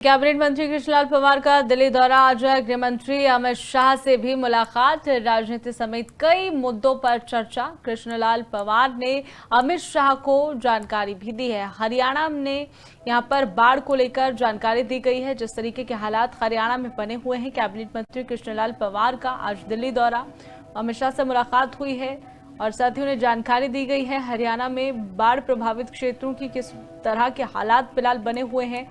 Cabinet मंत्री कृष्णलाल पंवार का दिल्ली दौरा। आज गृह मंत्री अमित शाह से भी मुलाकात। राजनीति समेत कई मुद्दों पर चर्चा। कृष्णलाल पंवार ने अमित शाह को जानकारी भी दी है। हरियाणा ने यहां पर बाढ़ को लेकर जानकारी दी गई है। जिस तरीके के हालात हरियाणा में बने हुए हैं, कैबिनेट मंत्री कृष्णलाल पंवार का आज दिल्ली दौरा, अमित शाह से मुलाकात हुई है और साथ ही उन्हें जानकारी दी गई है हरियाणा में बाढ़ प्रभावित क्षेत्रों की किस तरह के हालात फिलहाल बने हुए हैं।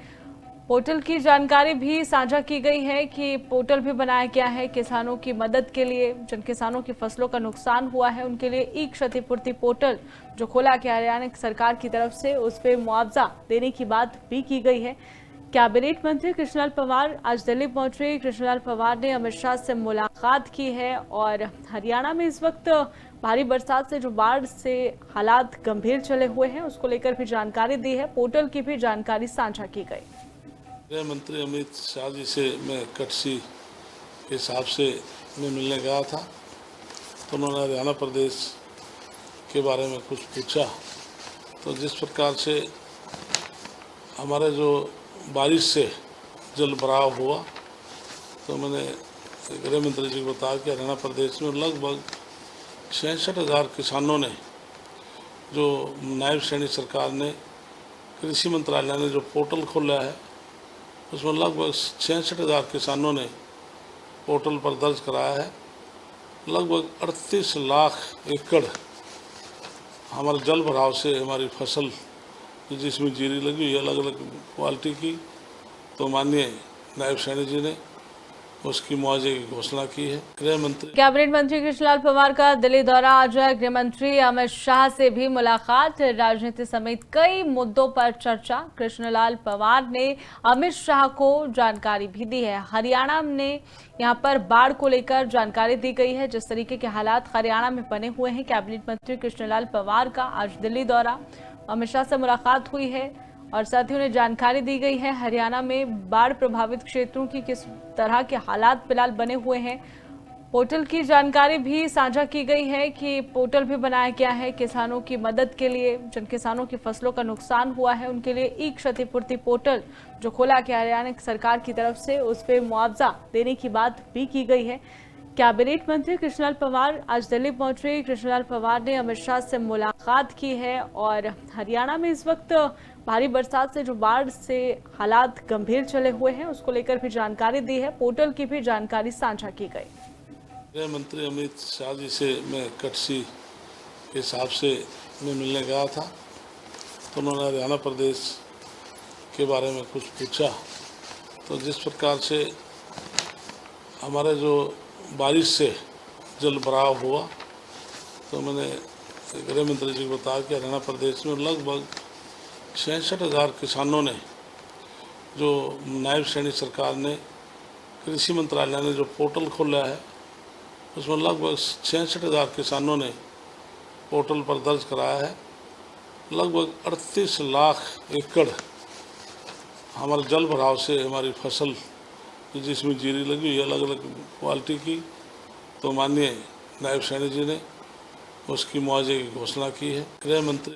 पोर्टल की जानकारी भी साझा की गई है कि पोर्टल भी बनाया गया है किसानों की मदद के लिए। जिन किसानों की फसलों का नुकसान हुआ है उनके लिए ई क्षतिपूर्ति पोर्टल जो खोला गया हरियाणा सरकार की तरफ से, उस पर मुआवजा देने की बात भी की गई है। कैबिनेट मंत्री कृष्णलाल पंवार आज दिल्ली पहुंचे। कृष्णलाल पंवार ने अमित शाह से मुलाकात की है और हरियाणा में इस वक्त भारी बरसात से जो बाढ़ से हालात गंभीर चले हुए हैं उसको लेकर भी जानकारी दी है। पोर्टल की भी जानकारी साझा की गई। गृह मंत्री अमित शाह जी से मैं कटसी के हिसाब से मैं मिलने गया था, तो उन्होंने हरियाणा प्रदेश के बारे में कुछ पूछा। तो जिस प्रकार से हमारे जो बारिश से जल भराव हुआ, तो मैंने गृह मंत्री जी को बताया कि हरियाणा प्रदेश में लगभग 66,000 किसानों ने, जो नायब सैनिक सरकार ने, कृषि मंत्रालय ने जो पोर्टल खोला है उसमें लगभग 66,000 किसानों ने पोर्टल पर दर्ज कराया है। लगभग 38 लाख एकड़ हमारे जल भराव से हमारी फसल जिसमें जीरी लगी हुई है अलग अलग क्वालिटी की, तो माननीय नायब सैनिक जी ने उसकी मुआवजे की घोषणा की है। गृह मंत्री कैबिनेट मंत्री कृष्णलाल पंवार का दिल्ली दौरा। आज गृह मंत्री अमित शाह से भी मुलाकात। राजनीति समेत कई मुद्दों पर चर्चा। कृष्णलाल पंवार ने अमित शाह को जानकारी भी दी है। हरियाणा ने यहां पर बाढ़ को लेकर जानकारी दी गई है। जिस तरीके के हालात हरियाणा में बने हुए हैं, कैबिनेट मंत्री कृष्णलाल पंवार का आज दिल्ली दौरा, अमित शाह से मुलाकात हुई है और साथ ही उन्हें जानकारी दी गई है हरियाणा में बाढ़ प्रभावित क्षेत्रों की किस तरह के हालात फिलहाल बने हुए हैं। पोर्टल की जानकारी भी साझा की गई है कि पोर्टल भी बनाया गया है किसानों की मदद के लिए। जिन किसानों की फसलों का नुकसान हुआ है उनके लिए ई क्षतिपूर्ति पोर्टल जो खोला गया हरियाणा सरकार की तरफ से, उस पर मुआवजा देने की बात भी की गई है। कैबिनेट मंत्री कृष्णलाल पंवार आज दिल्ली पहुंचे। कृष्णलाल पंवार ने अमित शाह से मुलाकात की है और हरियाणा में इस वक्त भारी बरसात से जो बाढ़ से हालात गंभीर चले हुए हैं उसको लेकर भी जानकारी दी है। पोर्टल की भी जानकारी साझा की गई। गृह मंत्री अमित शाह जी से मैं कटसी के हिसाब से मैं मिलने गया था, तो उन्होंने हरियाणा प्रदेश के बारे में कुछ पूछा। तो जिस प्रकार से हमारे जो बारिश से जल भराव हुआ, तो मैंने गृह मंत्री जी को बताया कि हरियाणा प्रदेश में लगभग 66,000 किसानों ने, जो नायब सैनिक सरकार ने, कृषि मंत्रालय ने जो पोर्टल खोला है उसमें लगभग 66,000 किसानों ने पोर्टल पर दर्ज कराया है। लगभग 38 लाख एकड़ हमारे जल भराव से हमारी फसल जिसमें जीरी लगी हुई है अलग अलग क्वालिटी की, तो माननीय नायब सैनिक जी ने उसकी मुआवजे की घोषणा की है। गृह मंत्री